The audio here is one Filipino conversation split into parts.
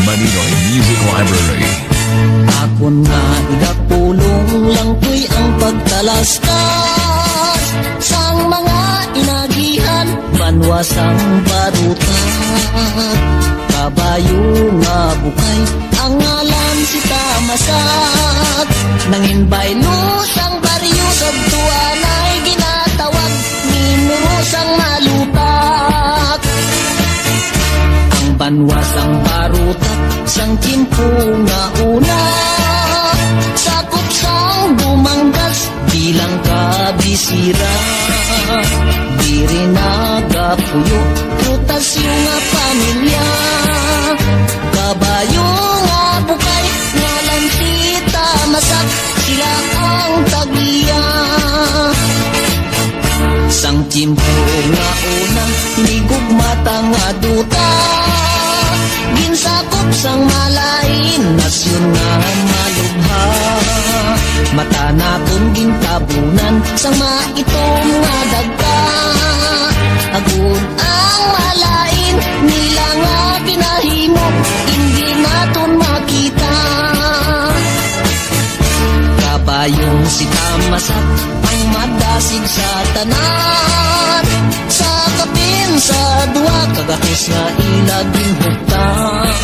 Maninoy Music Library. Akon nga igapulong lang ko'y ang pagtalastas sang mga inagihan, banwasang barutan. Kabayo nga bukay, ang ngalan si Tamasak. Nangin baylo sang baryo, sa tuwan ay ginatawag ni Murosang malutak. Ang banwasang barutak, sang timpo nga una, sakop sang dumanggas bilang kabisira. Di rin nagapuyo, prutas yung nga pamilya. Kabayo nga bukay, ngalan si Tamasak, sila ang taglia. Sang timpo nga unang hinigog mata nga duta, ginsakop sang malain, nasyon nga malubha. Mata naton gintabunan sang maitom nga dagka. Agud ang malain, nila nga pinahimo, hindi naton makita. Kabayong si Tamasak, ang madasig sa tanan. Sa kapin sa duwa, kagakis nga ilaging huktan.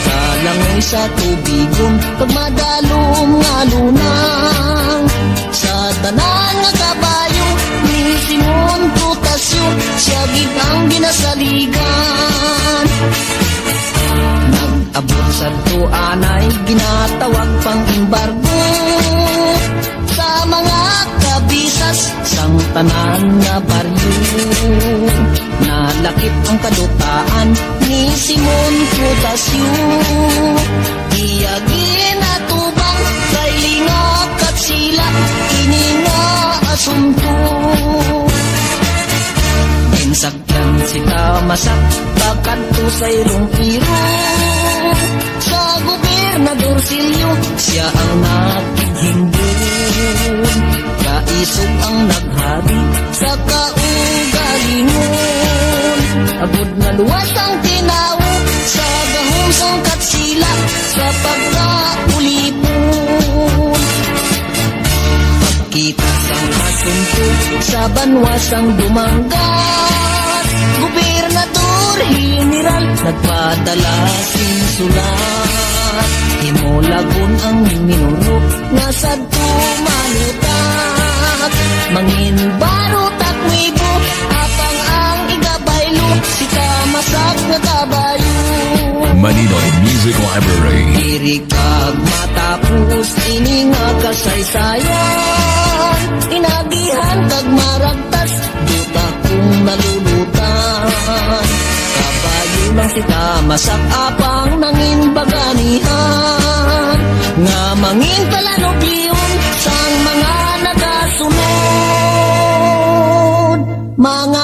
Kalangoy sa tubigon, kag madalom nga lunang. Sa tanan nga kabayo, ni Simon Tutasyo, siya gid ang ginasaligan. Nag-abot sa tuan ay ginatawag pang embargo sa mga kabisas sang tanan nga baryo. Nalakip ang kadutaan ni Simon Tutasyo, iya ginatubang kay lingak at sila, ini nga asunto. Insakyan si Tamasak, bakadto sa irong iro. Sa Gobernador Silyo, siya ang naghihimbon. Kaisog ang naghari sa kaugalingon. Agud na luwas ang tinawo sa gahong sang katsila, sa pagkaulipon. Pagkita sang asunto sa banwasang dumanggat, Gobernador General nagpadala sing sulat. Himolagon ang minuro nga sadto malutak. Mangin barutak wibo, apang ang igabaylo, si Tamasak nga kabayo. Maninoy Music Library. Diri kag matapos ini nga kasaysayan, inagihan kag maragtas, duta kung nalulutan. Kabayo lang si Tamasak, apang nangin baganihan, nga mangin palanobliyon sang mga nagasunod, mga